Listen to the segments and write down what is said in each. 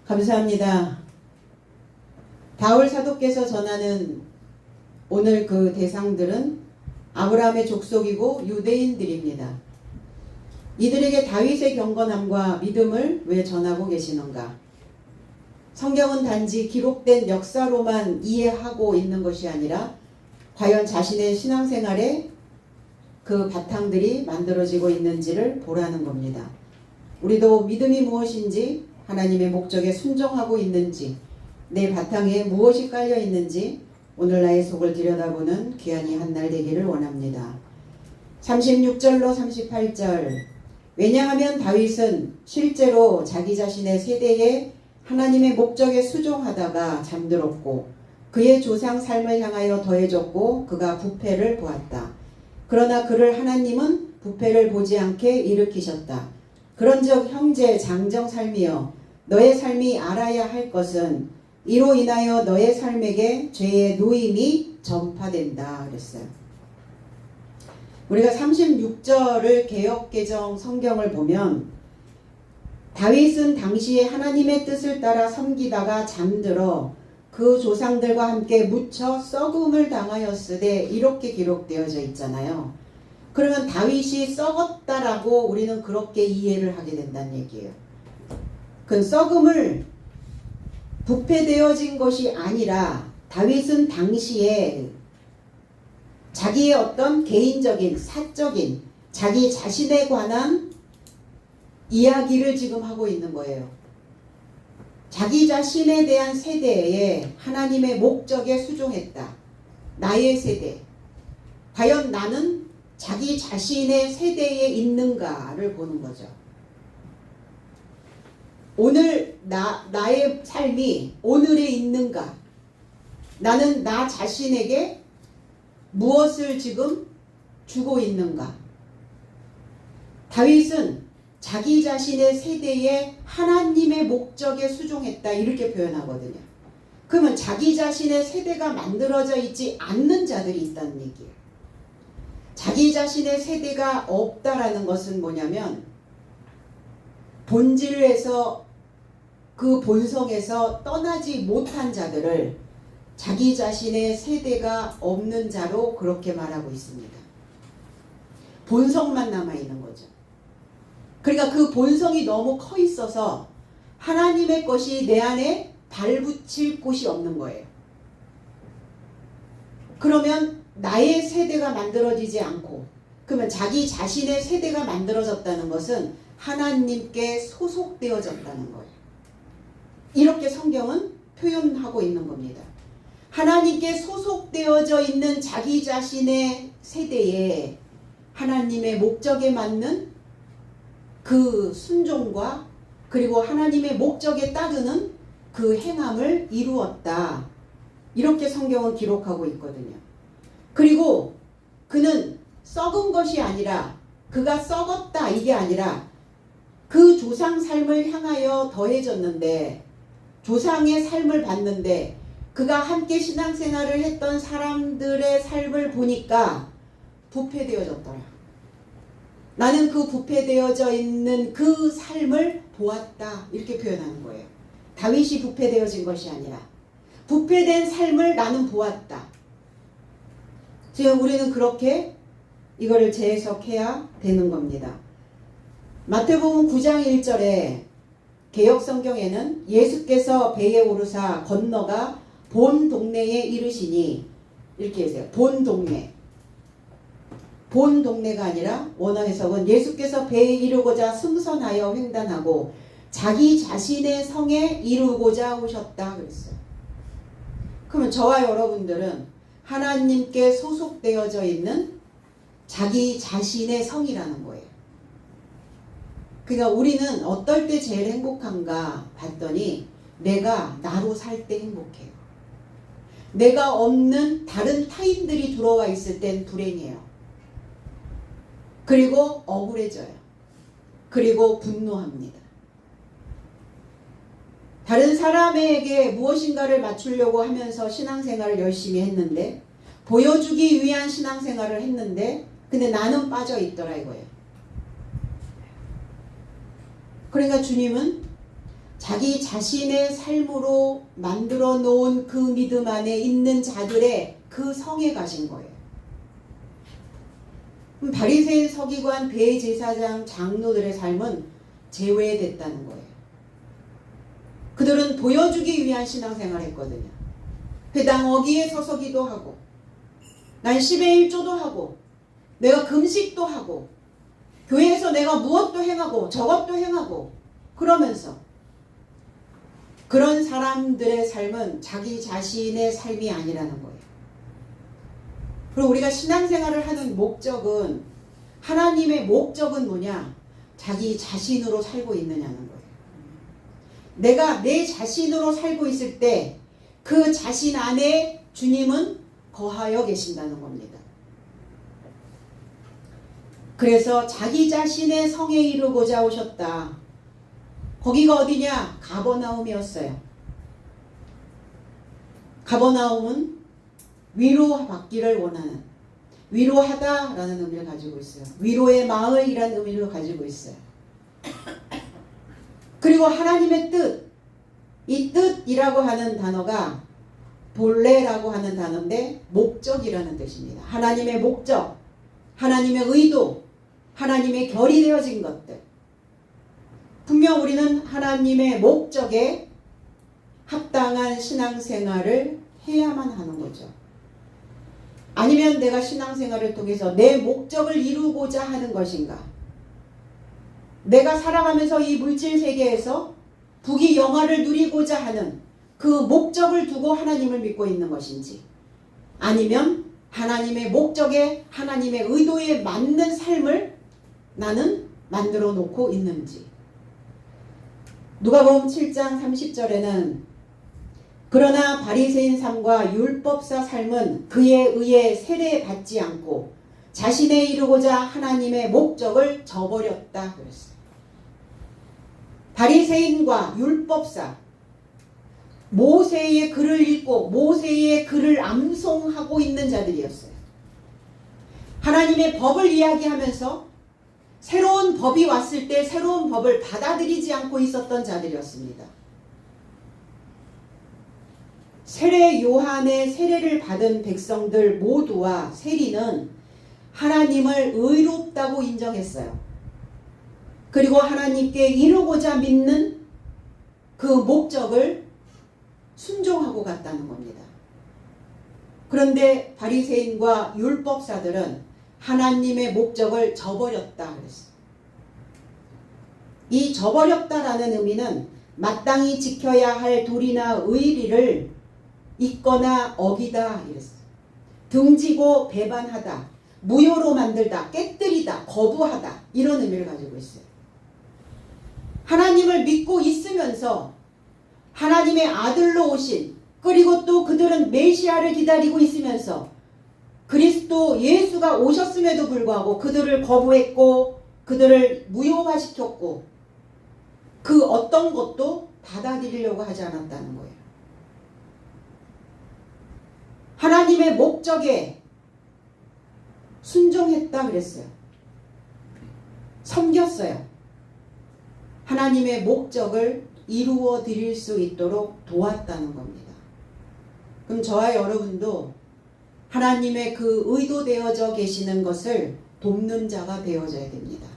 감사합니다. 바울 사도께서 전하는 오늘 그 대상들은 아브라함의 족속이고 유대인들입니다. 이들에게 다윗의 경건함과 믿음을 왜 전하고 계시는가? 성경은 단지 기록된 역사로만 이해하고 있는 것이 아니라 과연 자신의 신앙생활에 그 바탕들이 만들어지고 있는지를 보라는 겁니다. 우리도 믿음이 무엇인지, 하나님의 목적에 순종하고 있는지, 내 바탕에 무엇이 깔려 있는지 오늘 나의 속을 들여다보는 귀한 이 한날 되기를 원합니다. 36절로 38절. 왜냐하면 다윗은 실제로 자기 자신의 세대에 하나님의 목적에 수종하다가 잠들었고 그의 조상 삶을 향하여 더해졌고 그가 부패를 보았다. 그러나 그를 하나님은 부패를 보지 않게 일으키셨다. 그런즉 형제 장정 삶이여 너의 삶이 알아야 할 것은 이로 인하여 너의 삶에게 죄의 노임이 전파된다 그랬어요. 우리가 36절을 개역개정 성경을 보면 다윗은 당시에 하나님의 뜻을 따라 섬기다가 잠들어 그 조상들과 함께 묻혀 썩음을 당하였으되 이렇게 기록되어져 있잖아요. 그러면 다윗이 썩었다라고 우리는 그렇게 이해를 하게 된다는 얘기예요. 그 썩음을 부패되어진 것이 아니라 다윗은 당시에 자기의 어떤 개인적인 사적인 자기 자신에 관한 이야기를 지금 하고 있는 거예요. 자기 자신에 대한 세대에 하나님의 목적에 수종했다. 나의 세대. 과연 나는 자기 자신의 세대에 있는가를 보는 거죠. 오늘 나의 삶이 오늘에 있는가? 나는 나 자신에게 무엇을 지금 주고 있는가? 다윗은 자기 자신의 세대에 하나님의 목적에 수종했다 이렇게 표현하거든요. 그러면 자기 자신의 세대가 만들어져 있지 않는 자들이 있다는 얘기예요. 자기 자신의 세대가 없다라는 것은 뭐냐면 본질에서 그 본성에서 떠나지 못한 자들을 자기 자신의 세대가 없는 자로 그렇게 말하고 있습니다. 본성만 남아있는 거죠. 그러니까 그 본성이 너무 커 있어서 하나님의 것이 내 안에 발붙일 곳이 없는 거예요. 그러면 나의 세대가 만들어지지 않고 그러면 자기 자신의 세대가 만들어졌다는 것은 하나님께 소속되어졌다는 거예요. 이렇게 성경은 표현하고 있는 겁니다. 하나님께 소속되어져 있는 자기 자신의 세대에 하나님의 목적에 맞는 그 순종과 그리고 하나님의 목적에 따르는 그 행함을 이루었다. 이렇게 성경은 기록하고 있거든요. 그리고 그는 썩은 것이 아니라 그가 썩었다 이게 아니라 그 조상 삶을 향하여 더해졌는데 조상의 삶을 봤는데 그가 함께 신앙생활을 했던 사람들의 삶을 보니까 부패되어졌더라. 나는 그 부패되어져 있는 그 삶을 보았다. 이렇게 표현하는 거예요. 다윗이 부패되어진 것이 아니라 부패된 삶을 나는 보았다. 지금 우리는 그렇게 이거를 재해석해야 되는 겁니다. 마태복음 9장 1절에 개역성경에는 예수께서 배에 오르사 건너가 본 동네에 이르시니 이렇게 해서요. 본 동네. 본 동네가 아니라 원어 해석은 예수께서 배에 이르고자 승선하여 횡단하고 자기 자신의 성에 이루고자 오셨다 그랬어요. 그러면 저와 여러분들은 하나님께 소속되어져 있는 자기 자신의 성이라는 거예요. 그러니까 우리는 어떨 때 제일 행복한가 봤더니 내가 나로 살 때 행복해요. 내가 없는 다른 타인들이 들어와 있을 땐 불행해요. 그리고 억울해져요. 그리고 분노합니다. 다른 사람에게 무엇인가를 맞추려고 하면서 신앙생활을 열심히 했는데 보여주기 위한 신앙생활을 했는데 근데 나는 빠져 있더라 이거예요. 그러니까 주님은 자기 자신의 삶으로 만들어 놓은 그 믿음 안에 있는 자들의 그 성에 가신 거예요. 바리새인, 서기관, 대제사장, 장로들의 삶은 제외됐다는 거예요. 그들은 보여주기 위한 신앙생활을 했거든요. 회당 어귀에 서서 기도하고, 난 10의 1조도 하고, 내가 금식도 하고, 교회에서 내가 무엇도 행하고 저것도 행하고, 그러면서 그런 사람들의 삶은 자기 자신의 삶이 아니라는 거예요. 그리고 우리가 신앙생활을 하는 목적은, 하나님의 목적은 뭐냐? 자기 자신으로 살고 있느냐는 거예요. 내가 내 자신으로 살고 있을 때 그 자신 안에 주님은 거하여 계신다는 겁니다. 그래서 자기 자신의 성에 이르고자 오셨다. 거기가 어디냐? 가버나움이었어요. 가버나움은 위로받기를 원하는, 위로하다라는 의미를 가지고 있어요. 위로의 마을이라는 의미를 가지고 있어요. 그리고 하나님의 뜻, 이 뜻이라고 하는 단어가 본래라고 하는 단어인데 목적이라는 뜻입니다. 하나님의 목적, 하나님의 의도, 하나님의 결이 되어진 것들. 분명 우리는 하나님의 목적에 합당한 신앙생활을 해야만 하는 거죠. 아니면 내가 신앙생활을 통해서 내 목적을 이루고자 하는 것인가? 내가 살아가면서 이 물질 세계에서 부귀 영화를 누리고자 하는 그 목적을 두고 하나님을 믿고 있는 것인지, 아니면 하나님의 목적에, 하나님의 의도에 맞는 삶을 나는 만들어 놓고 있는지. 누가복음 7장 30절에는 그러나 바리새인 삶과 율법사 삶은 그에 의해 세례받지 않고 자신에 이루고자 하나님의 목적을 저버렸다 그랬어요. 바리새인과 율법사, 모세의 글을 읽고 모세의 글을 암송하고 있는 자들이었어요. 하나님의 법을 이야기하면서 새로운 법이 왔을 때 새로운 법을 받아들이지 않고 있었던 자들이었습니다. 세례 요한의 세례를 받은 백성들 모두와 세리는 하나님을 의롭다고 인정했어요. 그리고 하나님께 이루고자 믿는 그 목적을 순종하고 갔다는 겁니다. 그런데 바리새인과 율법사들은 하나님의 목적을 저버렸다 그랬어요. 이 저버렸다라는 의미는 마땅히 지켜야 할 도리나 의리를 잊거나 어기다 이랬어요. 등지고 배반하다, 무효로 만들다, 깨뜨리다, 거부하다, 이런 의미를 가지고 있어요. 하나님을 믿고 있으면서 하나님의 아들로 오신, 그리고 또 그들은 메시아를 기다리고 있으면서 그리스도 예수가 오셨음에도 불구하고 그들을 거부했고 그들을 무효화시켰고 그 어떤 것도 받아들이려고 하지 않았다는 거예요. 하나님의 목적에 순종했다 그랬어요. 섬겼어요. 하나님의 목적을 이루어 드릴 수 있도록 도왔다는 겁니다. 그럼 저와 여러분도 하나님의 그 의도되어져 계시는 것을 돕는 자가 되어져야 됩니다.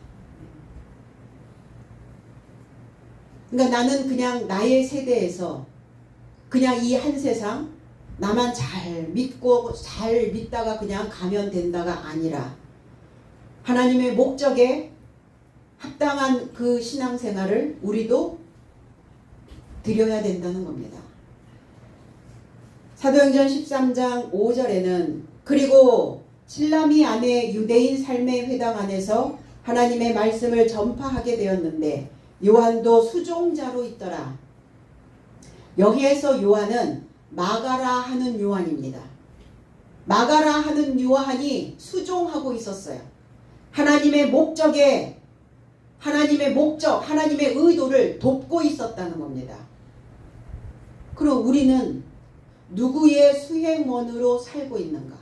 그러니까 나는 그냥 나의 세대에서 그냥 이 한 세상 나만 잘 믿고 잘 믿다가 그냥 가면 된다가 아니라 하나님의 목적에 합당한 그 신앙생활을 우리도 드려야 된다는 겁니다. 사도행전 13장 5절에는 그리고 실라미 안에 유대인 삶의 회당 안에서 하나님의 말씀을 전파하게 되었는데 요한도 수종자로 있더라. 여기에서 요한은 마가라 하는 요한입니다. 마가라 하는 요한이 수종하고 있었어요. 하나님의 목적에, 하나님의 목적, 하나님의 의도를 돕고 있었다는 겁니다. 그럼 우리는 누구의 수행원으로 살고 있는가?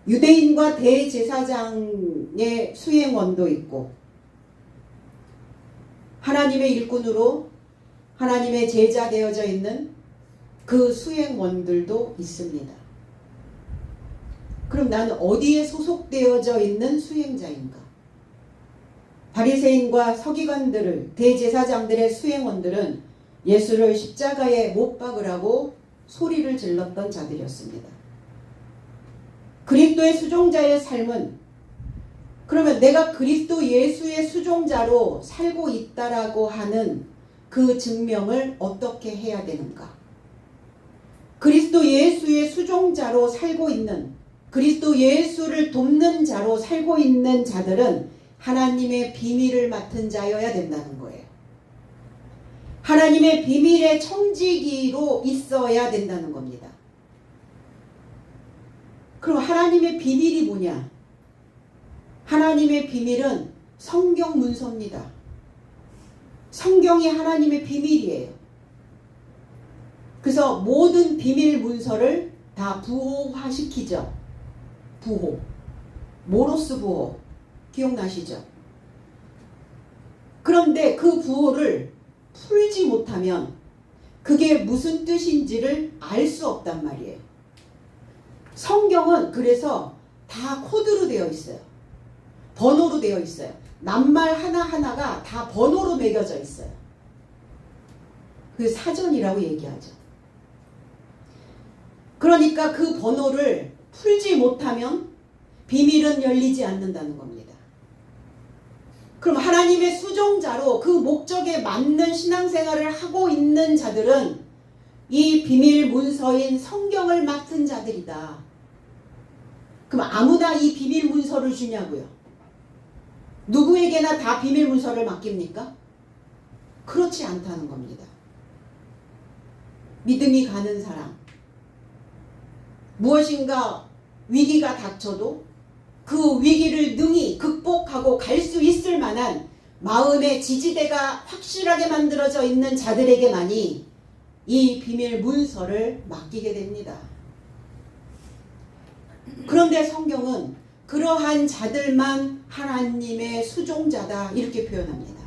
유대인과 대제사장의 수행원도 있고 하나님의 일꾼으로 하나님의 제자 되어져 있는 그 수행원들도 있습니다. 그럼 나는 어디에 소속되어져 있는 수행자인가? 바리새인과 서기관들을, 대제사장들의 수행원들은 예수를 십자가에 못 박으라고 소리를 질렀던 자들이었습니다. 그리스도의 수종자의 삶은, 그러면 내가 그리스도 예수의 수종자로 살고 있다라고 하는 그 증명을 어떻게 해야 되는가? 그리스도 예수의 수종자로 살고 있는, 그리스도 예수를 돕는 자로 살고 있는 자들은 하나님의 비밀을 맡은 자여야 된다는 거예요. 하나님의 비밀의 청지기로 있어야 된다는 겁니다. 그럼 하나님의 비밀이 뭐냐? 하나님의 비밀은 성경 문서입니다. 성경이 하나님의 비밀이에요. 그래서 모든 비밀 문서를 다 부호화시키죠. 부호. 모로스 부호. 기억나시죠? 그런데 그 부호를 풀지 못하면 그게 무슨 뜻인지를 알 수 없단 말이에요. 성경은 그래서 다 코드로 되어 있어요. 번호로 되어 있어요. 낱말 하나하나가 다 번호로 매겨져 있어요. 그 사전이라고 얘기하죠. 그러니까 그 번호를 풀지 못하면 비밀은 열리지 않는다는 겁니다. 그럼 하나님의 수종자로 그 목적에 맞는 신앙생활을 하고 있는 자들은 이 비밀 문서인 성경을 맡은 자들이다. 그럼 아무나 이 비밀 문서를 주냐고요? 누구에게나 다 비밀 문서를 맡깁니까? 그렇지 않다는 겁니다. 믿음이 가는 사람, 무엇인가 위기가 닥쳐도 그 위기를 능히 극복하고 갈 수 있을 만한 마음의 지지대가 확실하게 만들어져 있는 자들에게만이 이 비밀 문서를 맡기게 됩니다. 그런데 성경은 그러한 자들만 하나님의 수종자다 이렇게 표현합니다.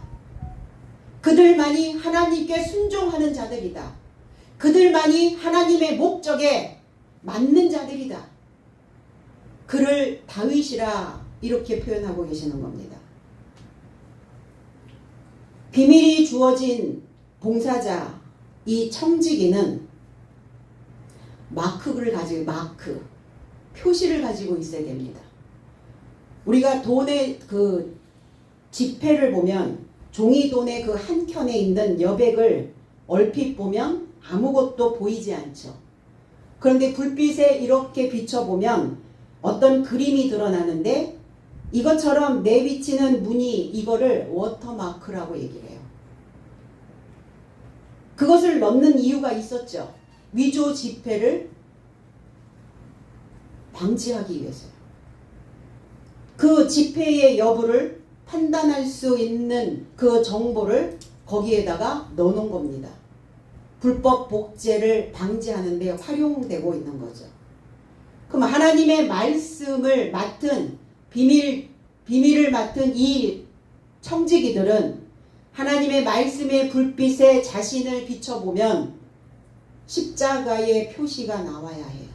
그들만이 하나님께 순종하는 자들이다. 그들만이 하나님의 목적에 맞는 자들이다. 그를 다윗이라 이렇게 표현하고 계시는 겁니다. 비밀이 주어진 봉사자, 이 청지기는 마크를 가지고, 표시를 가지고 있어야 됩니다. 우리가 돈의 그 지폐를 보면 종이돈의 그 한켠에 있는 여백을 얼핏 보면 아무것도 보이지 않죠. 그런데 불빛에 이렇게 비춰보면 어떤 그림이 드러나는데 이것처럼 내비치는 무늬, 이거를 워터마크라고 얘기를 해요. 그것을 넣는 이유가 있었죠. 위조 지폐를 방지하기 위해서요. 그 지폐의 여부를 판단할 수 있는 그 정보를 거기에다가 넣어놓은 겁니다. 불법 복제를 방지하는 데 활용되고 있는 거죠. 그럼 하나님의 말씀을 맡은 비밀을 맡은 이 청지기들은 하나님의 말씀의 불빛에 자신을 비춰보면 십자가의 표시가 나와야 해요.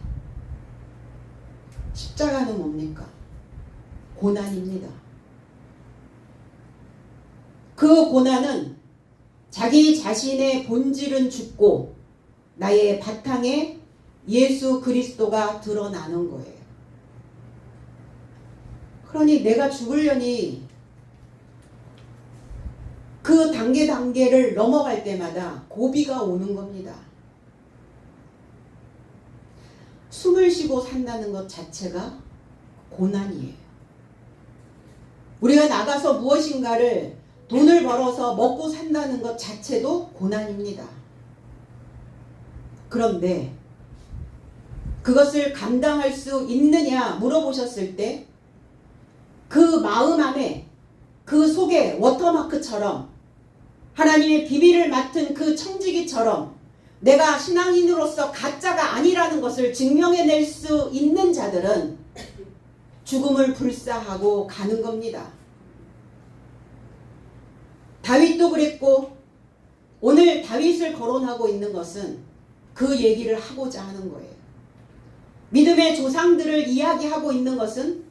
십자가는 뭡니까? 고난입니다. 그 고난은 자기 자신의 본질은 죽고 나의 바탕에 예수 그리스도가 드러나는 거예요. 그러니 내가 죽으려니 그 단계를 넘어갈 때마다 고비가 오는 겁니다. 숨을 쉬고 산다는 것 자체가 고난이에요. 우리가 나가서 무엇인가를 돈을 벌어서 먹고 산다는 것 자체도 고난입니다. 그런데 그것을 감당할 수 있느냐 물어보셨을 때 그 마음 안에, 그 속에 워터마크처럼 하나님의 비밀을 맡은 그 청지기처럼 내가 신앙인으로서 가짜가 아니라는 것을 증명해낼 수 있는 자들은 죽음을 불사하고 가는 겁니다. 다윗도 그랬고 오늘 다윗을 거론하고 있는 것은 그 얘기를 하고자 하는 거예요. 믿음의 조상들을 이야기하고 있는 것은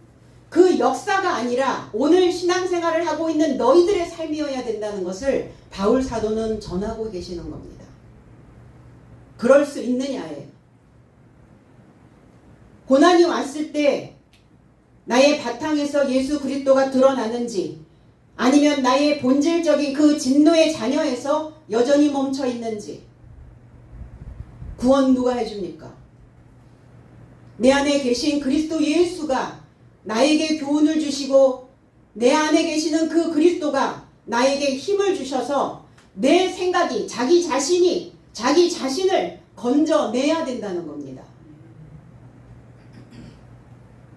그 역사가 아니라 오늘 신앙생활을 하고 있는 너희들의 삶이어야 된다는 것을 바울 사도는 전하고 계시는 겁니다. 그럴 수 있느냐예요. 고난이 왔을 때 나의 바탕에서 예수 그리스도가 드러나는지 아니면 나의 본질적인 그 진노의 자녀에서 여전히 멈춰 있는지 구원 누가 해줍니까? 내 안에 계신 그리스도 예수가 나에게 교훈을 주시고 내 안에 계시는 그 그리스도가 나에게 힘을 주셔서 내 생각이 자기 자신이 자기 자신을 건져내야 된다는 겁니다.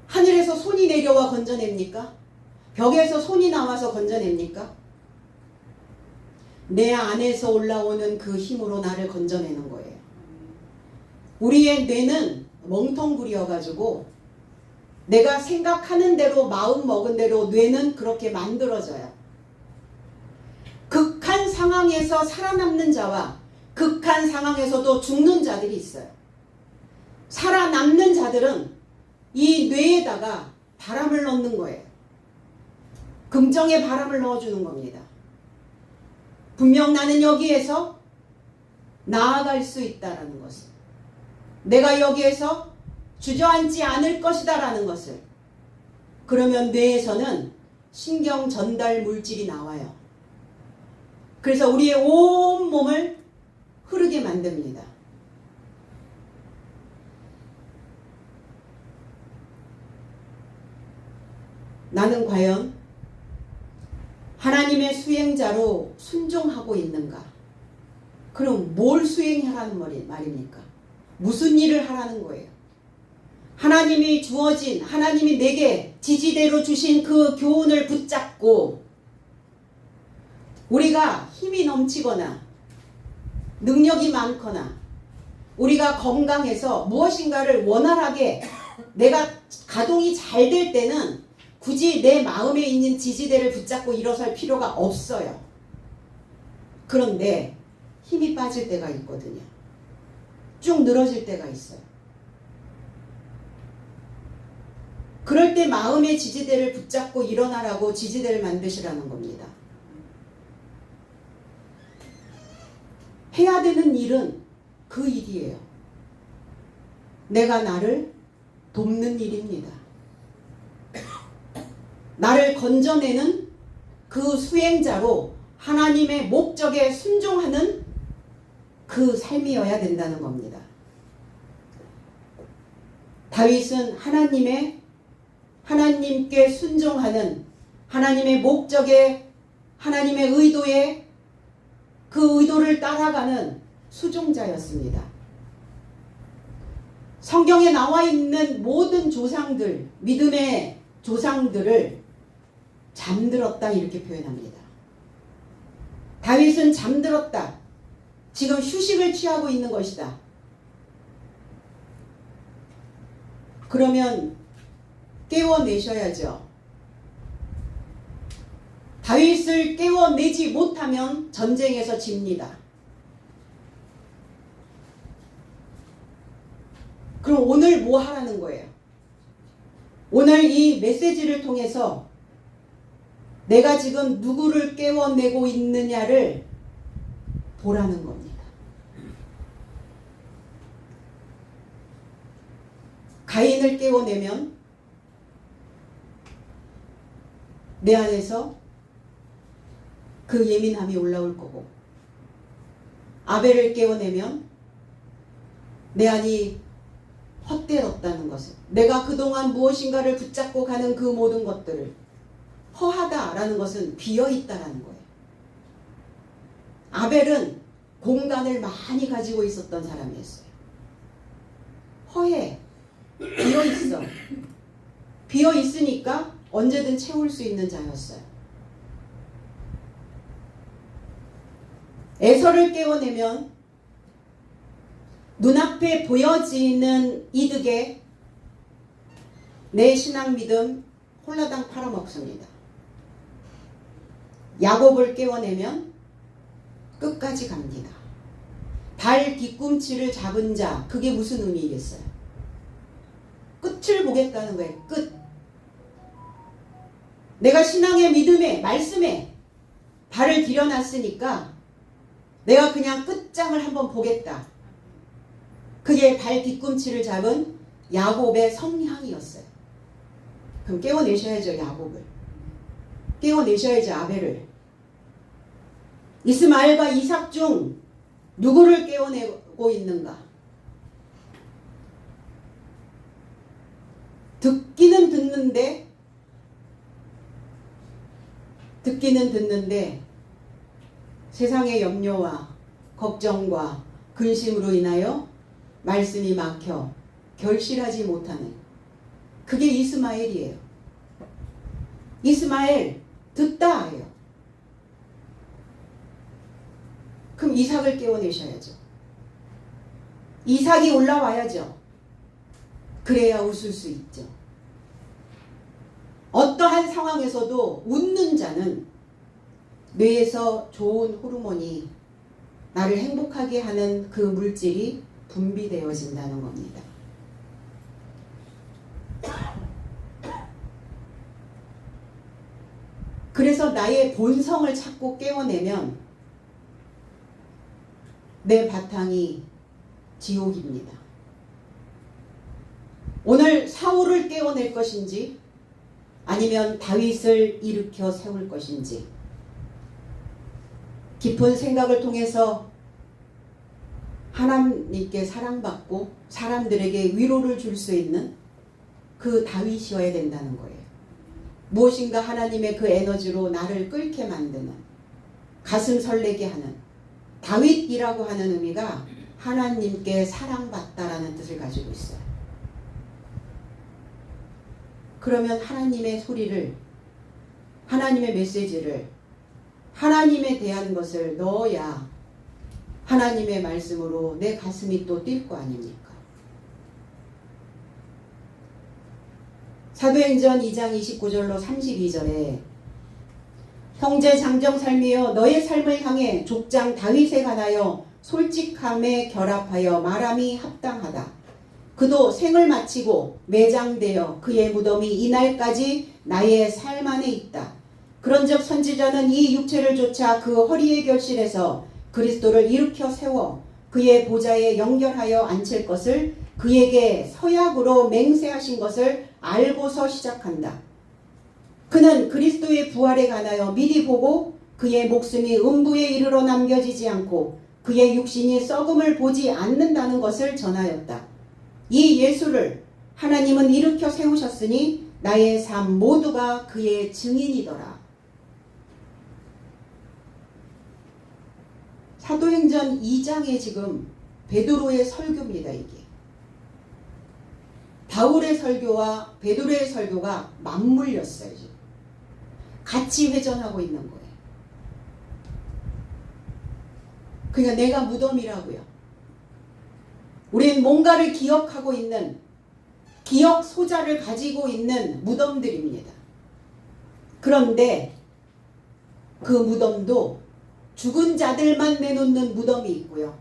하늘에서 손이 내려와 건져냅니까? 벽에서 손이 나와서 건져냅니까? 내 안에서 올라오는 그 힘으로 나를 건져내는 거예요. 우리의 뇌는 멍텅구리여가지고 내가 생각하는 대로 마음 먹은 대로 뇌는 그렇게 만들어져요. 극한 상황에서 살아남는 자와 극한 상황에서도 죽는 자들이 있어요. 살아남는 자들은 이 뇌에다가 바람을 넣는 거예요. 긍정의 바람을 넣어주는 겁니다. 분명 나는 여기에서 나아갈 수 있다라는 것을, 내가 여기에서 주저앉지 않을 것이다 라는 것을. 그러면 뇌에서는 신경 전달 물질이 나와요. 그래서 우리의 온 몸을 흐르게 만듭니다. 나는 과연 하나님의 수행자로 순종하고 있는가? 그럼 뭘 수행하라는 말입니까? 무슨 일을 하라는 거예요? 하나님이 주어진, 하나님이 내게 지지대로 주신 그 교훈을 붙잡고 우리가 힘이 넘치거나 능력이 많거나 우리가 건강해서 무엇인가를 원활하게 내가 가동이 잘 될 때는 굳이 내 마음에 있는 지지대를 붙잡고 일어설 필요가 없어요. 그런데 힘이 빠질 때가 있거든요. 쭉 늘어질 때가 있어요. 그럴 때 마음의 지지대를 붙잡고 일어나라고 지지대를 만드시라는 겁니다. 해야 되는 일은 그 일이에요. 내가 나를 돕는 일입니다. 나를 건져내는 그 수행자로 하나님의 목적에 순종하는 그 삶이어야 된다는 겁니다. 다윗은 하나님께 순종하는 하나님의 목적에, 하나님의 의도에, 그 의도를 따라가는 수종자였습니다. 성경에 나와 있는 모든 조상들, 믿음의 조상들을 잠들었다 이렇게 표현합니다. 다윗은 잠들었다. 지금 휴식을 취하고 있는 것이다. 그러면 깨워내셔야죠. 다윗을 깨워내지 못하면 전쟁에서 집니다. 그럼 오늘 뭐 하라는 거예요? 오늘 이 메시지를 통해서 내가 지금 누구를 깨워내고 있느냐를 보라는 겁니다. 가인을 깨워내면 내 안에서 그 예민함이 올라올 거고, 아벨을 깨워내면 내 안이 헛되었다는 것을, 내가 그동안 무엇인가를 붙잡고 가는 그 모든 것들을, 허하다라는 것은 비어있다라는 거예요. 아벨은 공간을 많이 가지고 있었던 사람이었어요. 허해, 비어있어. 비어있으니까 언제든 채울 수 있는 자였어요. 에서를 깨워내면 눈앞에 보여지는 이득에 내 신앙 믿음 홀라당 팔아먹습니다. 야곱을 깨워내면 끝까지 갑니다. 발 뒤꿈치를 잡은 자, 그게 무슨 의미겠어요? 끝을 보겠다는 거예요. 끝. 내가 신앙의 믿음에 말씀에 발을 들여놨으니까 내가 그냥 끝장을 한번 보겠다. 그게 발 뒤꿈치를 잡은 야곱의 성향이었어요. 그럼 깨워내셔야죠. 야곱을. 깨워내셔야죠. 아벨을. 이스마엘과 이삭 중 누구를 깨워내고 있는가? 듣기는 듣는데 세상의 염려와 걱정과 근심으로 인하여 말씀이 막혀 결실하지 못하는, 그게 이스마엘이에요. 이스마엘 듣다 해요. 그럼 이삭을 깨워내셔야죠. 이삭이 올라와야죠. 그래야 웃을 수 있죠. 어떠한 상황에서도 웃는 자는 뇌에서 좋은 호르몬이 나를 행복하게 하는 그 물질이 분비되어진다는 겁니다. 그래서 나의 본성을 찾고 깨워내면 내 바탕이 지옥입니다. 오늘 사울을 깨워낼 것인지 아니면 다윗을 일으켜 세울 것인지, 깊은 생각을 통해서 하나님께 사랑받고 사람들에게 위로를 줄 수 있는 그 다윗이어야 된다는 거예요. 무엇인가 하나님의 그 에너지로 나를 끓게 만드는, 가슴 설레게 하는, 다윗이라고 하는 의미가 하나님께 사랑받다라는 뜻을 가지고 있어요. 그러면 하나님의 소리를, 하나님의 메시지를, 하나님에 대한 것을 넣어야 하나님의 말씀으로 내 가슴이 또 뛸 거 아닙니까? 사도행전 2장 29절로 32절에 형제 장정 삶이여 너의 삶을 향해 족장 다윗에 관하여 솔직함에 결합하여 말함이 합당하다. 그도 생을 마치고 매장되어 그의 무덤이 이날까지 나의 삶 안에 있다. 그런즉 선지자는 이 육체를 좇아 그 허리의 결실에서 그리스도를 일으켜 세워 그의 보좌에 연결하여 앉힐 것을 그에게 서약으로 맹세하신 것을 알고서 시작한다. 그는 그리스도의 부활에 관하여 미리 보고 그의 목숨이 음부에 이르러 남겨지지 않고 그의 육신이 썩음을 보지 않는다는 것을 전하였다. 이 예수를 하나님은 일으켜 세우셨으니 나의 삶 모두가 그의 증인이더라. 사도행전 2장에 지금 베드로의 설교입니다. 이게 바울의 설교와 베드로의 설교가 맞물렸어요. 지금 같이 회전하고 있는 거예요. 그러니까 내가 무덤이라고요. 우리는 뭔가를 기억하고 있는, 기억 소자를 가지고 있는 무덤들입니다. 그런데 그 무덤도 죽은 자들만 내놓는 무덤이 있고요.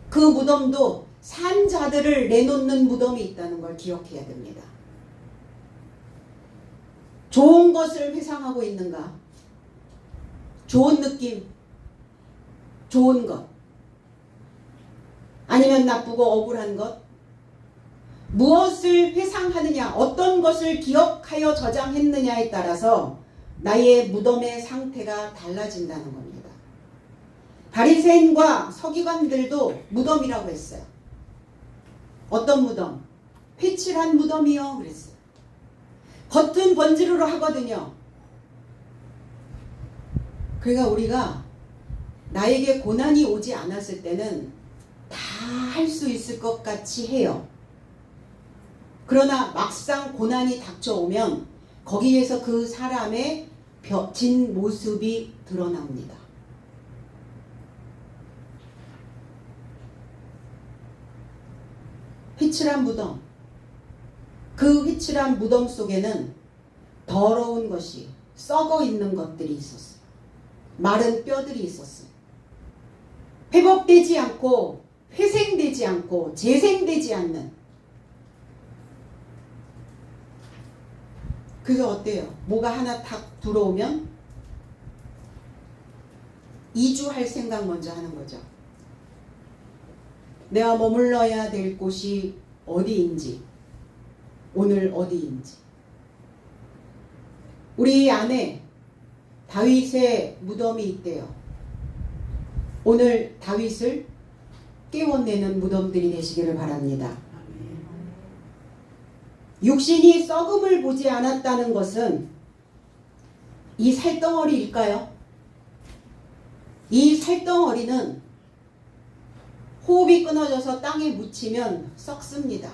그 무덤도 산 자들을 내놓는 무덤이 있다는 걸 기억해야 됩니다. 좋은 것을 회상하고 있는가? 좋은 느낌, 좋은 것, 아니면 나쁘고 억울한 것, 무엇을 회상하느냐, 어떤 것을 기억하여 저장했느냐에 따라서 나의 무덤의 상태가 달라진다는 겁니다. 바리새인과 서기관들도 무덤이라고 했어요. 어떤 무덤? 회칠한 무덤이요 그랬어요. 겉은 번지르르 하거든요. 그러니까 우리가 나에게 고난이 오지 않았을 때는 다 할 수 있을 것 같이 해요. 그러나 막상 고난이 닥쳐오면 거기에서 그 사람의 진 모습이 드러납니다. 휘칠한 무덤, 그 휘칠한 무덤 속에는 더러운 것이, 썩어 있는 것들이 있었어요. 마른 뼈들이 있었어요. 회복되지 않고 회생되지 않고 재생되지 않는. 그래서 어때요? 뭐가 하나 탁 들어오면 이주할 생각 먼저 하는 거죠. 내가 머물러야 될 곳이 어디인지, 오늘 어디인지. 우리 안에 다윗의 무덤이 있대요. 오늘 다윗을 깨워내는 무덤들이 되시기를 바랍니다. 육신이 썩음을 보지 않았다는 것은 이 살덩어리일까요? 이 살덩어리는 호흡이 끊어져서 땅에 묻히면 썩습니다.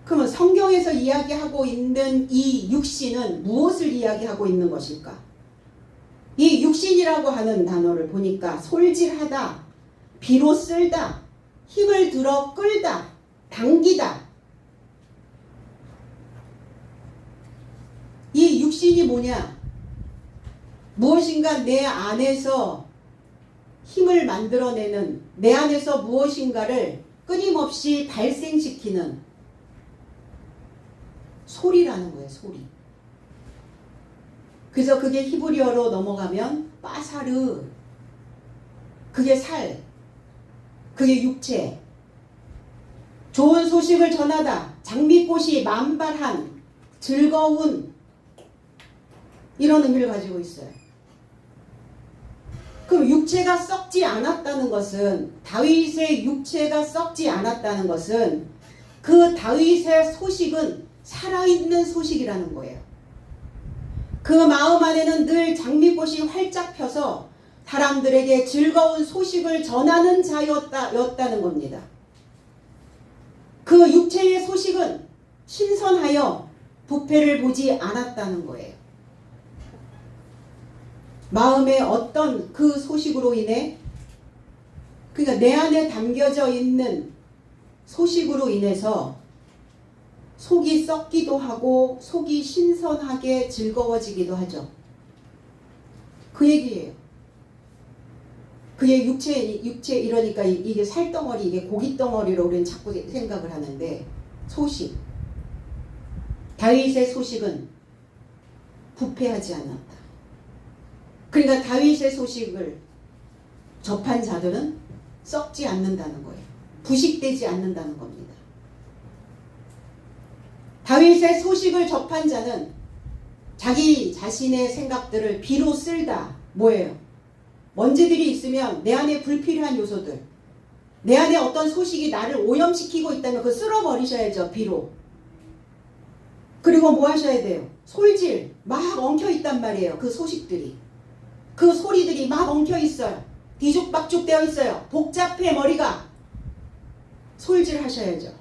그러면 성경에서 이야기하고 있는 이 육신은 무엇을 이야기하고 있는 것일까? 이 육신이라고 하는 단어를 보니까 솔질하다, 비로 쓸다, 힘을 들어 끌다, 당기다. 이 육신이 뭐냐? 무엇인가 내 안에서 힘을 만들어내는, 내 안에서 무엇인가를 끊임없이 발생시키는 소리라는 거예요. 소리. 그래서 그게 히브리어로 넘어가면 빠사르, 그게 살, 그게 육체. 좋은 소식을 전하다, 장미꽃이 만발한, 즐거운, 이런 의미를 가지고 있어요. 그럼 육체가 썩지 않았다는 것은, 다윗의 육체가 썩지 않았다는 것은 그 다윗의 소식은 살아있는 소식이라는 거예요. 그 마음 안에는 늘 장미꽃이 활짝 펴서 사람들에게 즐거운 소식을 전하는 자였다는 겁니다. 그 육체의 소식은 신선하여 부패를 보지 않았다는 거예요. 마음의 어떤 그 소식으로 인해, 그러니까 내 안에 담겨져 있는 소식으로 인해서 속이 썩기도 하고 속이 신선하게 즐거워지기도 하죠. 그 얘기예요. 그의 육체 이러니까 이게 살덩어리, 이게 고깃덩어리로 우리는 자꾸 생각을 하는데, 소식. 다윗의 소식은 부패하지 않았다. 그러니까 다윗의 소식을 접한 자들은 썩지 않는다는 거예요. 부식되지 않는다는 겁니다. 다윗의 소식을 접한 자는 자기 자신의 생각들을 비로 쓸다. 뭐예요? 먼지들이 있으면 내 안에 불필요한 요소들, 내 안에 어떤 소식이 나를 오염시키고 있다면 그거 쓸어버리셔야죠. 비로. 그리고 뭐 하셔야 돼요? 솔질. 막 엉켜 있단 말이에요. 그 소식들이. 그 소리들이 막 엉켜 있어요. 뒤죽박죽 되어 있어요. 복잡해 머리가. 솔질 하셔야죠.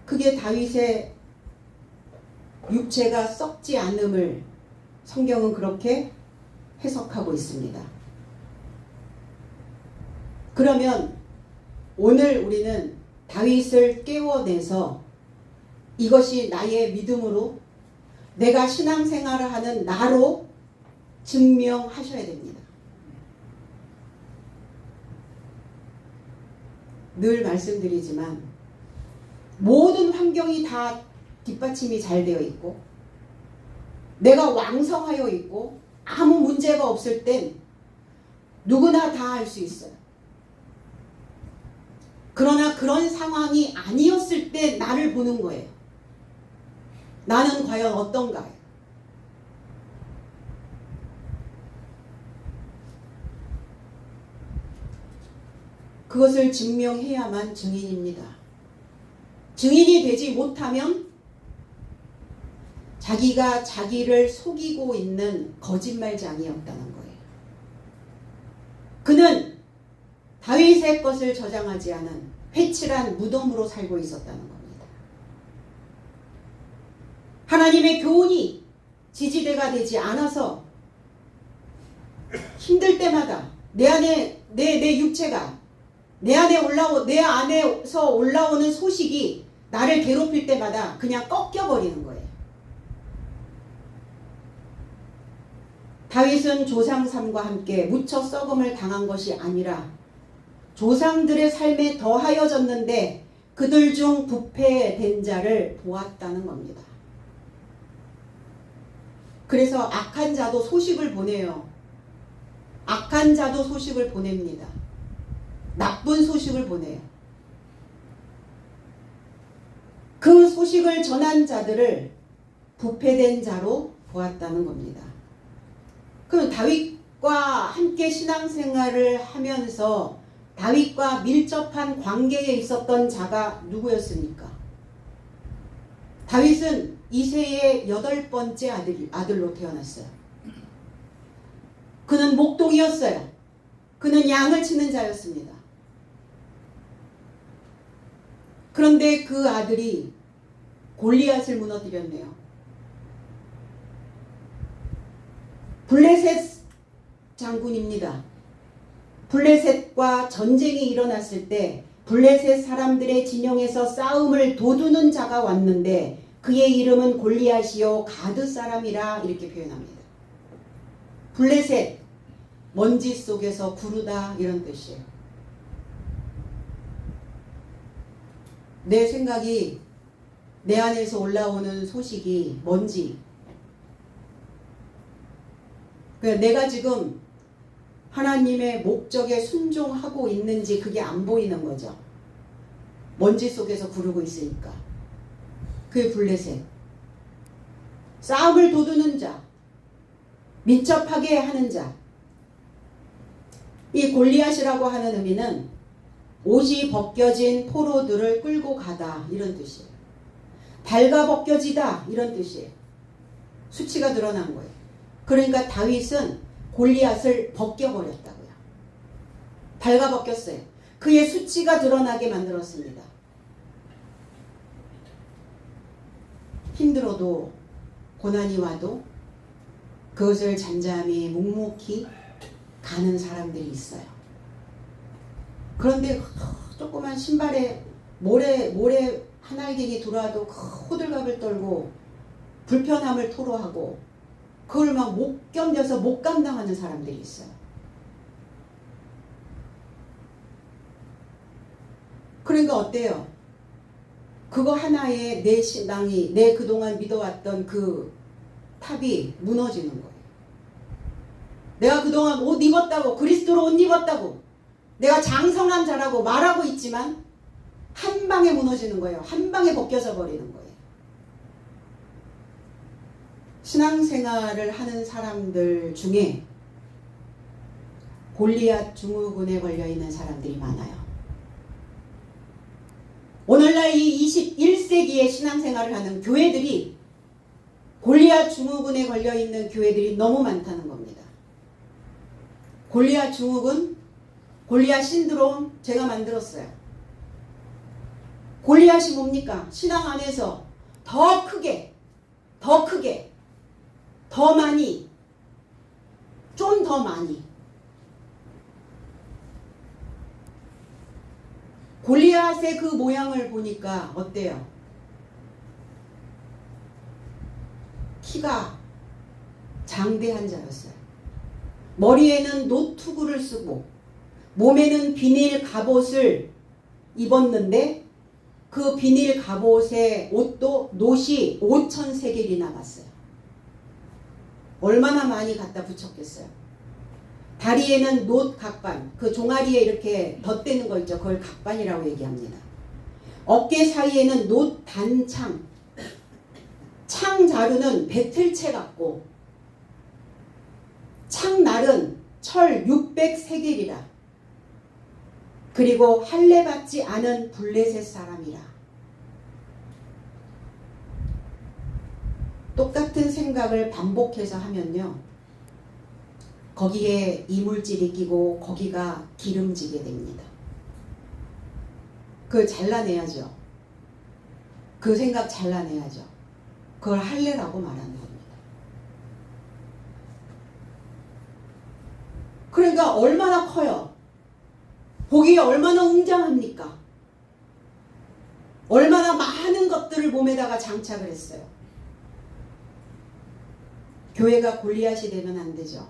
그게 다윗의 육체가 썩지 않음을 성경은 그렇게 해석하고 있습니다. 그러면 오늘 우리는 다윗을 깨워내서 이것이 나의 믿음으로, 내가 신앙생활을 하는 나로 증명하셔야 됩니다. 늘 말씀드리지만 모든 환경이 다 뒷받침이 잘 되어 있고 내가 왕성하여 있고 아무 문제가 없을 땐 누구나 다 할 수 있어요. 그러나 그런 상황이 아니었을 때 나를 보는 거예요. 나는 과연 어떤가요? 그것을 증명해야만 증인입니다. 증인이 되지 못하면 자기가 자기를 속이고 있는 거짓말장이었다는 거예요. 그는 다윗의 것을 저장하지 않은 회칠한 무덤으로 살고 있었다는 겁니다. 하나님의 교훈이 지지대가 되지 않아서 힘들 때마다 내 안에 내 육체가 내 안에서 올라오는 소식이 나를 괴롭힐 때마다 그냥 꺾여버리는 거예요. 다윗은 조상 삶과 함께 묻혀 썩음을 당한 것이 아니라 조상들의 삶에 더하여졌는데 그들 중 부패된 자를 보았다는 겁니다. 그래서 악한 자도 소식을 보내요. 악한 자도 소식을 보냅니다. 나쁜 소식을 보내요. 그 소식을 전한 자들을 부패된 자로 보았다는 겁니다. 그럼 다윗과 함께 신앙생활을 하면서 다윗과 밀접한 관계에 있었던 자가 누구였습니까? 다윗은 이새의 8번째 아들로 태어났어요. 그는 목동이었어요. 그는 양을 치는 자였습니다. 그런데 그 아들이 골리앗을 무너뜨렸네요. 블레셋 장군입니다. 블레셋과 전쟁이 일어났을 때 블레셋 사람들의 진영에서 싸움을 도두는 자가 왔는데 그의 이름은 골리앗이요 가드 사람이라 이렇게 표현합니다. 블레셋, 먼지 속에서 구르다 이런 뜻이에요. 내 생각이 내 안에서 올라오는 소식이 먼지. 내가 지금 하나님의 목적에 순종하고 있는지 그게 안 보이는 거죠. 먼지 속에서 구르고 있으니까. 그게 블레셋. 싸움을 도두는 자. 민첩하게 하는 자. 이 골리앗이라고 하는 의미는 옷이 벗겨진 포로들을 끌고 가다 이런 뜻이에요. 발가 벗겨지다 이런 뜻이에요. 수치가 드러난 거예요. 그러니까 다윗은 골리앗을 벗겨버렸다고요. 발가 벗겼어요. 그의 수치가 드러나게 만들었습니다. 힘들어도 고난이 와도 그것을 잠잠히 묵묵히 가는 사람들이 있어요. 그런데 조그만 신발에 모래 한 알갱이 들어와도 호들갑을 떨고 불편함을 토로하고 그걸 막 못 견뎌서 못 감당하는 사람들이 있어요. 그러니까 어때요? 그거 하나에 내 신앙이, 내 그동안 믿어왔던 그 탑이 무너지는 거예요. 내가 그동안 옷 입었다고, 그리스도로 옷 입었다고, 내가 장성한 자라고 말하고 있지만 한 방에 무너지는 거예요. 한 방에 벗겨져 버리는 거예요. 신앙생활을 하는 사람들 중에 골리앗 증후군에 걸려있는 사람들이 많아요. 오늘날 이 21세기의 신앙생활을 하는 교회들이 골리앗 증후군에 걸려있는 교회들이 너무 많다는 겁니다. 골리앗 증후군, 골리앗 신드롬 제가 만들었어요. 골리앗이 뭡니까? 신앙 안에서 더 크게, 더 많이, 좀 더 많이. 골리앗의 그 모양을 보니까 어때요? 키가 장대한 자였어요. 머리에는 노투구를 쓰고 몸에는 비닐 갑옷을 입었는데 그 비닐 갑옷의 옷도 노시 5,000세겔이 남았어요. 얼마나 많이 갖다 붙였겠어요. 다리에는 놋 각반, 그 종아리에 이렇게 덧대는 거 있죠. 그걸 각반이라고 얘기합니다. 어깨 사이에는 놋 단창, 창 자루는 배틀채 같고 창날은 철 600세겔이라. 그리고 할례 받지 않은 블레셋 사람이라. 똑같은 생각을 반복해서 하면요, 거기에 이물질이 끼고 거기가 기름지게 됩니다. 그걸 잘라내야죠. 그 생각 잘라내야죠. 그걸 할례라고 말하는 겁니다. 그러니까 얼마나 커요? 보기에 얼마나 웅장합니까? 얼마나 많은 것들을 몸에다가 장착을 했어요. 교회가 골리앗이 되면 안 되죠.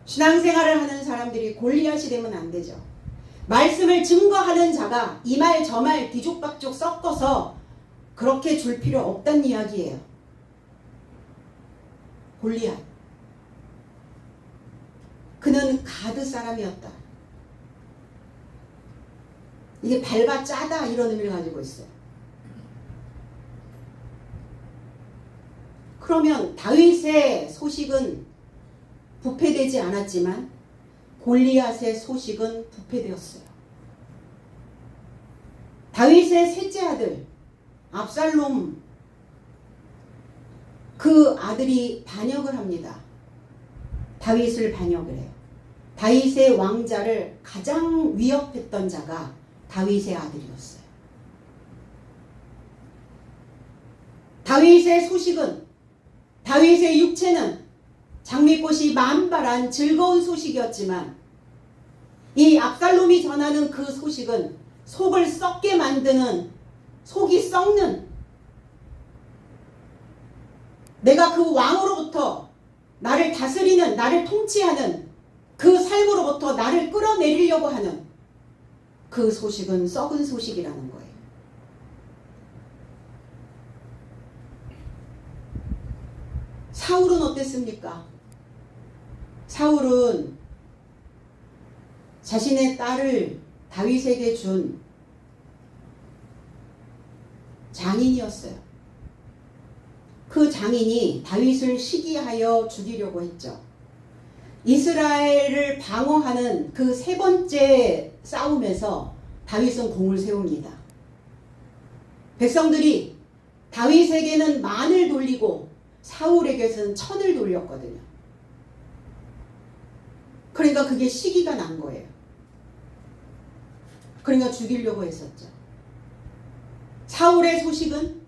신앙생활을 하는 사람들이 골리앗이 되면 안 되죠. 말씀을 증거하는 자가 이 말 저 말 뒤죽박죽 섞어서 그렇게 줄 필요 없다는 이야기예요. 골리앗. 그는 가드 사람이었다. 이게 밟아 짜다 이런 의미를 가지고 있어요. 그러면 다윗의 소식은 부패되지 않았지만 골리앗의 소식은 부패되었어요. 다윗의 셋째 아들 압살롬, 그 아들이 반역을 합니다. 다윗을 반역을 해요. 다윗의 왕자를 가장 위협했던 자가 다윗의 아들이었어요. 다윗의 소식은, 다윗의 육체는 장미꽃이 만발한 즐거운 소식이었지만 이 압살롬이 전하는 그 소식은 속을 썩게 만드는, 속이 썩는, 내가 그 왕으로부터 나를 다스리는, 나를 통치하는 그 삶으로부터 나를 끌어내리려고 하는 그 소식은 썩은 소식이라는 거예요. 사울은 어땠습니까? 사울은 자신의 딸을 다윗에게 준 장인이었어요. 그 장인이 다윗을 시기하여 죽이려고 했죠. 이스라엘을 방어하는 그 세 번째 싸움에서 다윗은 공을 세웁니다. 백성들이 다윗에게는 만을 돌리고 사울에게는 천을 돌렸거든요. 그러니까 그게 시기가 난 거예요. 그러니까 죽이려고 했었죠. 사울의 소식은,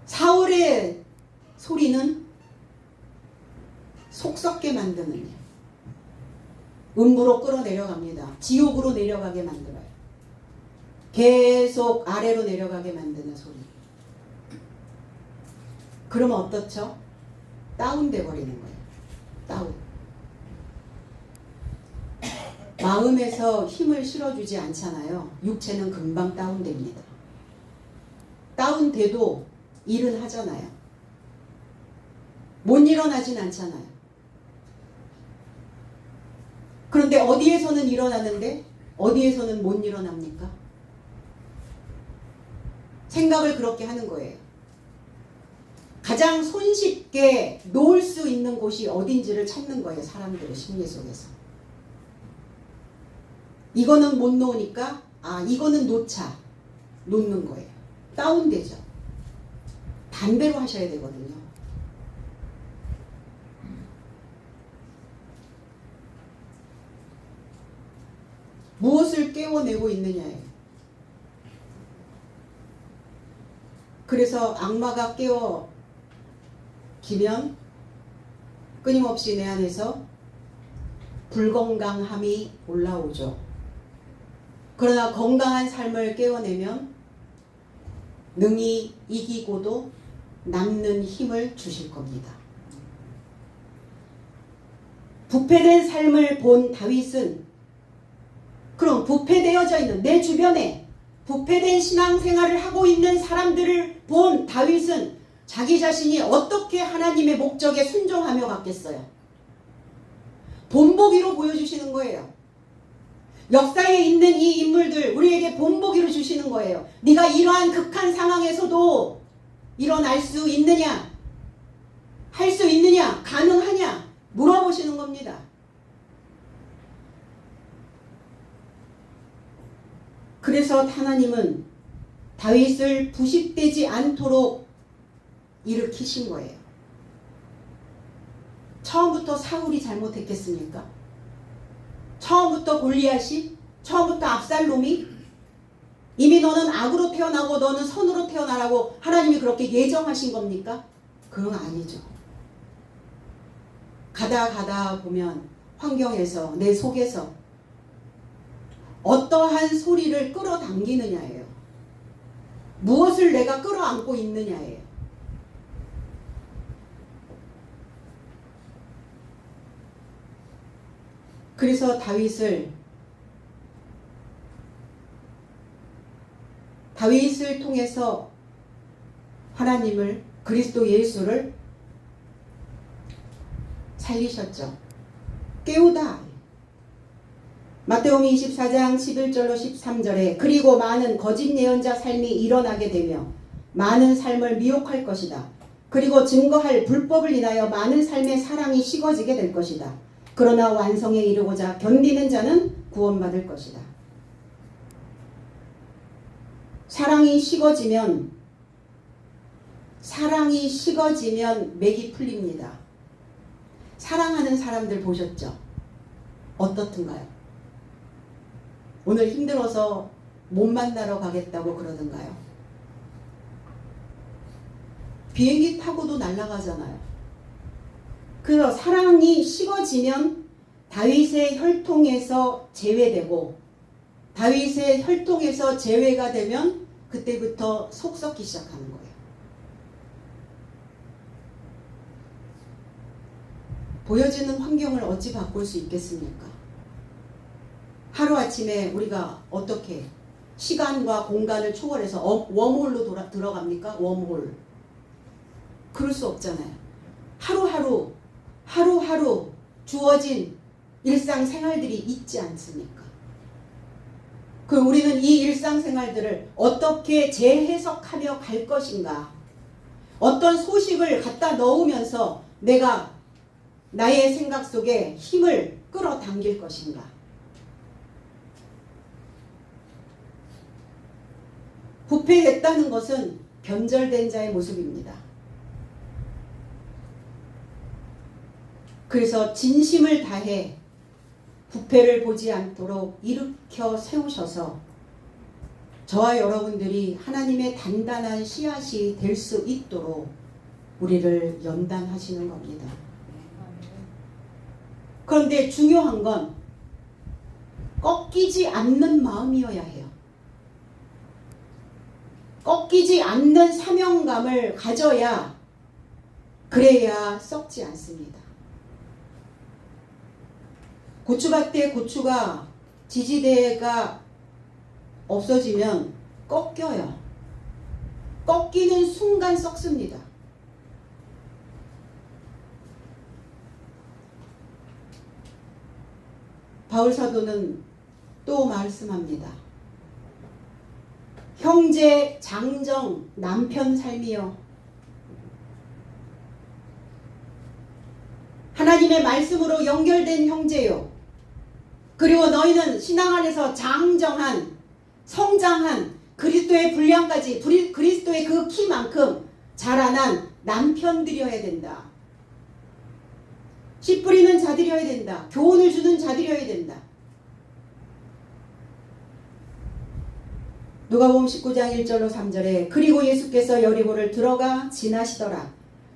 사울의 소리는 속 썩게 만드는, 음부로 끌어내려갑니다. 지옥으로 내려가게 만들어요. 계속 아래로 내려가게 만드는 소리. 그러면 어떻죠? 다운돼 버리는 거예요. 다운. 마음에서 힘을 실어주지 않잖아요. 육체는 금방 다운됩니다. 다운돼도 일은 하잖아요. 못 일어나진 않잖아요. 그런데 어디에서는 일어나는데 어디에서는 못 일어납니까? 생각을 그렇게 하는 거예요. 가장 손쉽게 놓을 수 있는 곳이 어딘지를 찾는 거예요. 사람들의 심리 속에서. 이거는 못 놓으니까 이거는 놓는 거예요. 다운되죠. 반대로 하셔야 되거든요. 무엇을 깨워내고 있느냐예요. 그래서 악마가 깨워기면 끊임없이 내 안에서 불건강함이 올라오죠. 그러나 건강한 삶을 깨워내면 능히 이기고도 남는 힘을 주실 겁니다. 부패된 삶을 본 다윗은, 그럼 부패되어져 있는 내 주변에 부패된 신앙생활을 하고 있는 사람들을 본 다윗은 자기 자신이 어떻게 하나님의 목적에 순종하며 갔겠어요? 본보기로 보여주시는 거예요. 역사에 있는 이 인물들 우리에게 본보기로 주시는 거예요. 네가 이러한 극한 상황에서도 일어날 수 있느냐? 할 수 있느냐? 가능하냐? 물어보시는 겁니다. 그래서 하나님은 다윗을 부식되지 않도록 일으키신 거예요. 처음부터 사울이 잘못했겠습니까? 처음부터 골리앗이? 처음부터 압살롬이? 이미 너는 악으로 태어나고 너는 선으로 태어나라고 하나님이 그렇게 예정하신 겁니까? 그건 아니죠. 가다 보면 환경에서, 내 속에서 어떠한 소리를 끌어당기느냐예요. 무엇을 내가 끌어안고 있느냐예요. 그래서 다윗을 통해서 하나님을, 그리스도 예수를 살리셨죠. 깨우다. 마태복음 24장 11절로 13절에 그리고 많은 거짓 예언자 삶이 일어나게 되며 많은 삶을 미혹할 것이다. 그리고 증거할 불법을 인하여 많은 삶의 사랑이 식어지게 될 것이다. 그러나 완성에 이르고자 견디는 자는 구원받을 것이다. 사랑이 식어지면 맥이 풀립니다. 사랑하는 사람들 보셨죠? 어떻든가요? 오늘 힘들어서 못 만나러 가겠다고 그러던가요? 비행기 타고도 날아가잖아요. 그래서 사랑이 식어지면 다윗의 혈통에서 제외되고, 다윗의 혈통에서 제외가 되면 그때부터 속 썩기 시작하는 거예요. 보여지는 환경을 어찌 바꿀 수 있겠습니까? 하루아침에 우리가 어떻게 시간과 공간을 초월해서 웜홀로 들어갑니까? 웜홀. 그럴 수 없잖아요. 하루하루 주어진 일상생활들이 있지 않습니까? 우리는 이 일상생활들을 어떻게 재해석하며 갈 것인가? 어떤 소식을 갖다 넣으면서 내가 나의 생각 속에 힘을 끌어당길 것인가? 부패했다는 것은 변절된 자의 모습입니다. 그래서 진심을 다해 부패를 보지 않도록 일으켜 세우셔서 저와 여러분들이 하나님의 단단한 씨앗이 될 수 있도록 우리를 연단하시는 겁니다. 그런데 중요한 건 꺾이지 않는 마음이어야 해요. 꺾이지 않는 사명감을 가져야, 그래야 썩지 않습니다. 고추밭에 고추가, 지지대가 없어지면 꺾여요. 꺾이는 순간 썩습니다. 바울 사도는 또 말씀합니다. 형제, 장정, 남편 삶이요. 하나님의 말씀으로 연결된 형제요. 그리고 너희는 신앙 안에서 장정한, 성장한, 그리스도의 분량까지, 그리스도의 그 키만큼 자라난 남편들이어야 된다. 씨 뿌리는 자들이어야 된다. 교훈을 주는 자들이어야 된다. 누가복음 19장 1절로 3절에 그리고 예수께서 여리고를 들어가 지나시더라.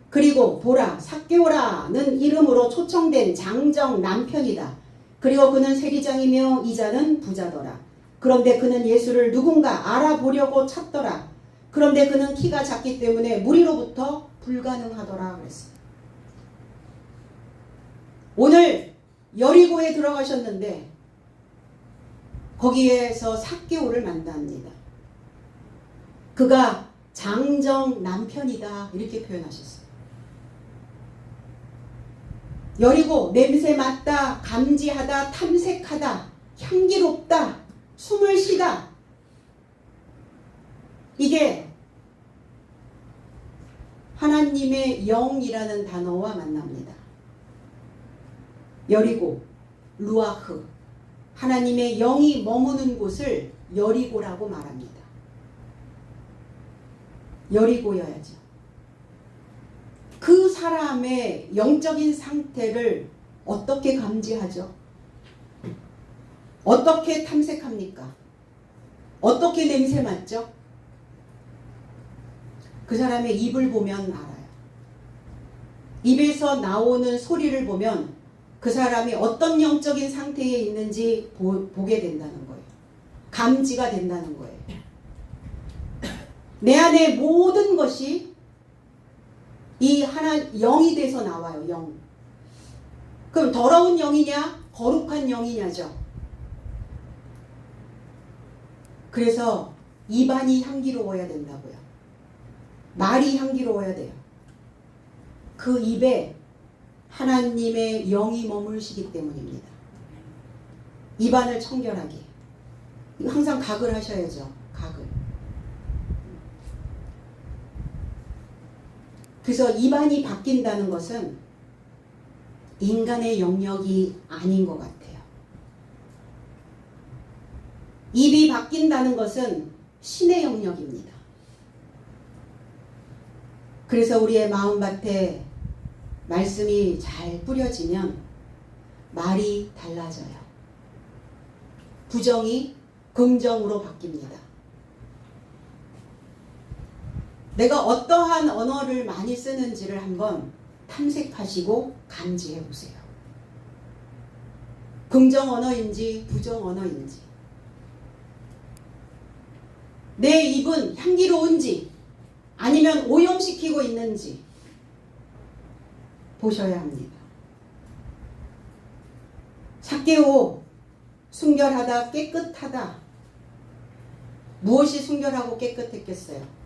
그리고 보라, 삭개오라는 이름으로 초청된 장정 남편이다. 그리고 그는 세리장이며 이자는 부자더라. 그런데 그는 예수를 누군가 알아보려고 찾더라. 그런데 그는 키가 작기 때문에 무리로부터 불가능하더라 그랬어요. 오늘 여리고에 들어가셨는데 거기에서 삭개오를 만납니다. 그가 장정 남편이다 이렇게 표현하셨어요. 여리고 냄새 맡다, 감지하다, 탐색하다, 향기롭다, 숨을 쉬다. 이게 하나님의 영이라는 단어와 만납니다. 여리고, 루아흐, 하나님의 영이 머무는 곳을 여리고라고 말합니다. 여리고여야죠. 그 사람의 영적인 상태를 어떻게 감지하죠? 어떻게 탐색합니까? 어떻게 냄새 맡죠? 그 사람의 입을 보면 알아요. 입에서 나오는 소리를 보면 그 사람이 어떤 영적인 상태에 있는지 보게 된다는 거예요. 감지가 된다는 거예요. 내 안에 모든 것이 이 하나 영이 돼서 나와요. 영. 그럼 더러운 영이냐 거룩한 영이냐죠. 그래서 입안이 향기로워야 된다고요. 말이 향기로워야 돼요. 그 입에 하나님의 영이 머무르시기 때문입니다. 입안을 청결하게. 이거 항상 각을 하셔야죠. 각을. 그래서 입안이 바뀐다는 것은 인간의 영역이 아닌 것 같아요. 입이 바뀐다는 것은 신의 영역입니다. 그래서 우리의 마음밭에 말씀이 잘 뿌려지면 말이 달라져요. 부정이 긍정으로 바뀝니다. 내가 어떠한 언어를 많이 쓰는지를 한번 탐색하시고 감지해 보세요. 긍정 언어인지 부정 언어인지, 내 입은 향기로운지 아니면 오염시키고 있는지 보셔야 합니다. 삭개오, 순결하다, 깨끗하다. 무엇이 순결하고 깨끗했겠어요?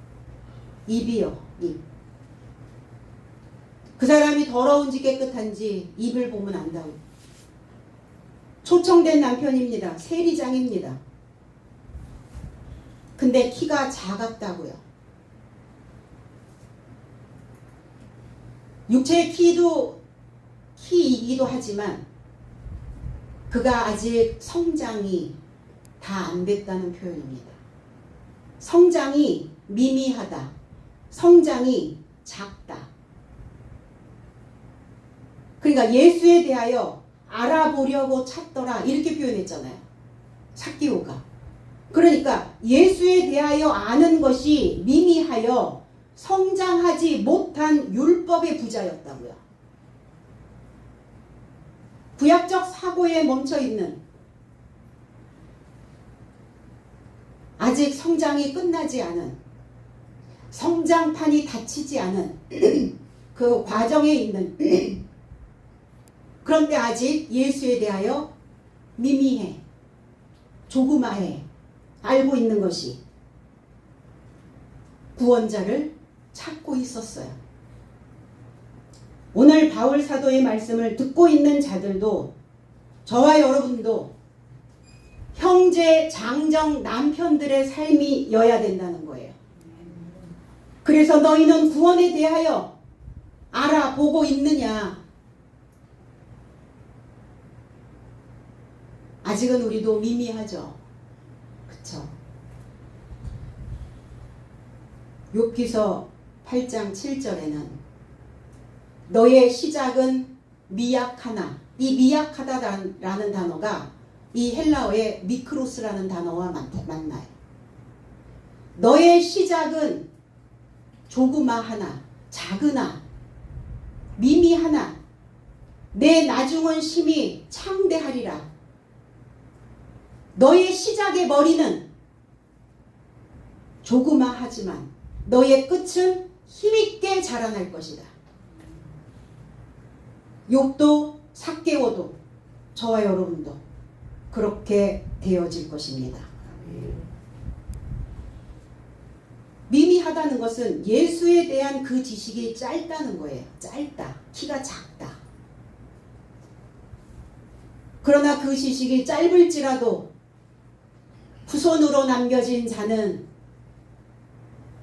입이요, 입. 그 사람이 더러운지 깨끗한지 입을 보면 안다고. 초청된 남편입니다. 세리장입니다. 근데 키가 작았다고요. 육체의 키도 키이기도 하지만 그가 아직 성장이 다 안 됐다는 표현입니다. 성장이 미미하다. 성장이 작다. 그러니까 예수에 대하여 알아보려고 찾더라 이렇게 표현했잖아요. 삭개오가. 그러니까 예수에 대하여 아는 것이 미미하여 성장하지 못한 율법의 부자였다고요. 구약적 사고에 멈춰있는, 아직 성장이 끝나지 않은, 성장판이 닫히지 않은 그 과정에 있는 그런데 아직 예수에 대하여 미미해, 조그마해 알고 있는 것이 구원자를 찾고 있었어요. 오늘 바울 사도의 말씀을 듣고 있는 자들도, 저와 여러분도 형제, 장정, 남편들의 삶이여야 된다는 거예요. 그래서 너희는 구원에 대하여 알아보고 있느냐? 아직은 우리도 미미하죠. 그쵸? 욥기서 8장 7절에는 너의 시작은 미약하나, 이 미약하다라는 단어가 이 헬라어의 미크로스라는 단어와 만나요. 너의 시작은 조그마하나, 작으나, 미미하나, 내 나중은 심히 창대하리라. 너의 시작의 머리는 조그마하지만 너의 끝은 힘있게 자라날 것이다. 욥도 삭개오도 저와 여러분도 그렇게 되어질 것입니다. 미미하다는 것은 예수에 대한 그 지식이 짧다는 거예요. 짧다. 키가 작다. 그러나 그 지식이 짧을지라도 후손으로 남겨진 자는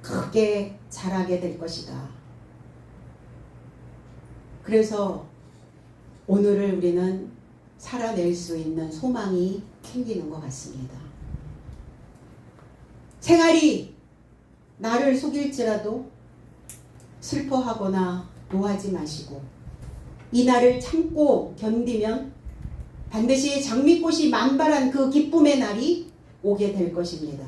크게 자라게 될 것이다. 그래서 오늘을 우리는 살아낼 수 있는 소망이 생기는 것 같습니다. 생활이 나를 속일지라도 슬퍼하거나 노하지 마시고 이 날을 참고 견디면 반드시 장미꽃이 만발한 그 기쁨의 날이 오게 될 것입니다.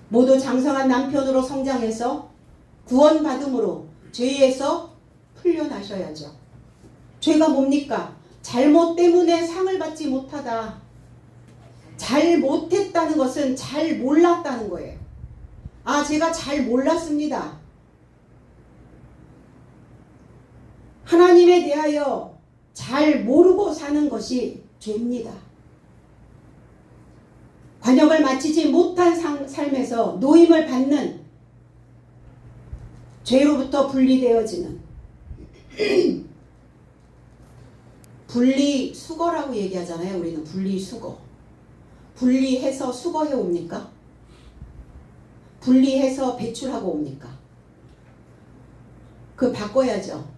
모두 장성한 남편으로 성장해서 구원받음으로 죄에서 풀려나셔야죠. 죄가 뭡니까? 잘못 때문에 상을 받지 못하다. 잘 못했다는 것은 잘 몰랐다는 거예요. 아, 제가 잘 몰랐습니다. 하나님에 대하여 잘 모르고 사는 것이 죄입니다. 관역을 마치지 못한 삶에서 노임을 받는 죄로부터 분리되어지는 분리수거라고 얘기하잖아요. 우리는 분리수거. 분리해서 수거해 옵니까? 분리해서 배출하고 옵니까? 그 바꿔야죠.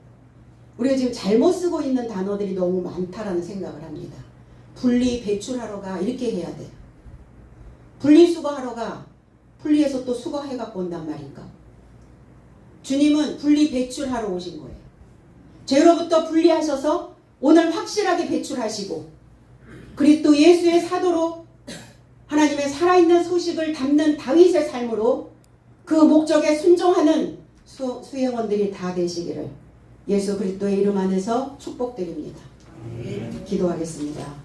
우리가 지금 잘못 쓰고 있는 단어들이 너무 많다라는 생각을 합니다. 분리 배출하러 가 이렇게 해야 돼요. 분리수거하러 가. 분리해서 또 수거해 갖고 온단 말인가? 주님은 분리 배출하러 오신 거예요. 죄로부터 분리하셔서 오늘 확실하게 배출하시고 그리스도 예수의 사도로 하나님의 살아있는 소식을 담는 다윗의 삶으로 그 목적에 순종하는 수행원들이 다 되시기를 예수 그리스도의 이름 안에서 축복드립니다. 기도하겠습니다.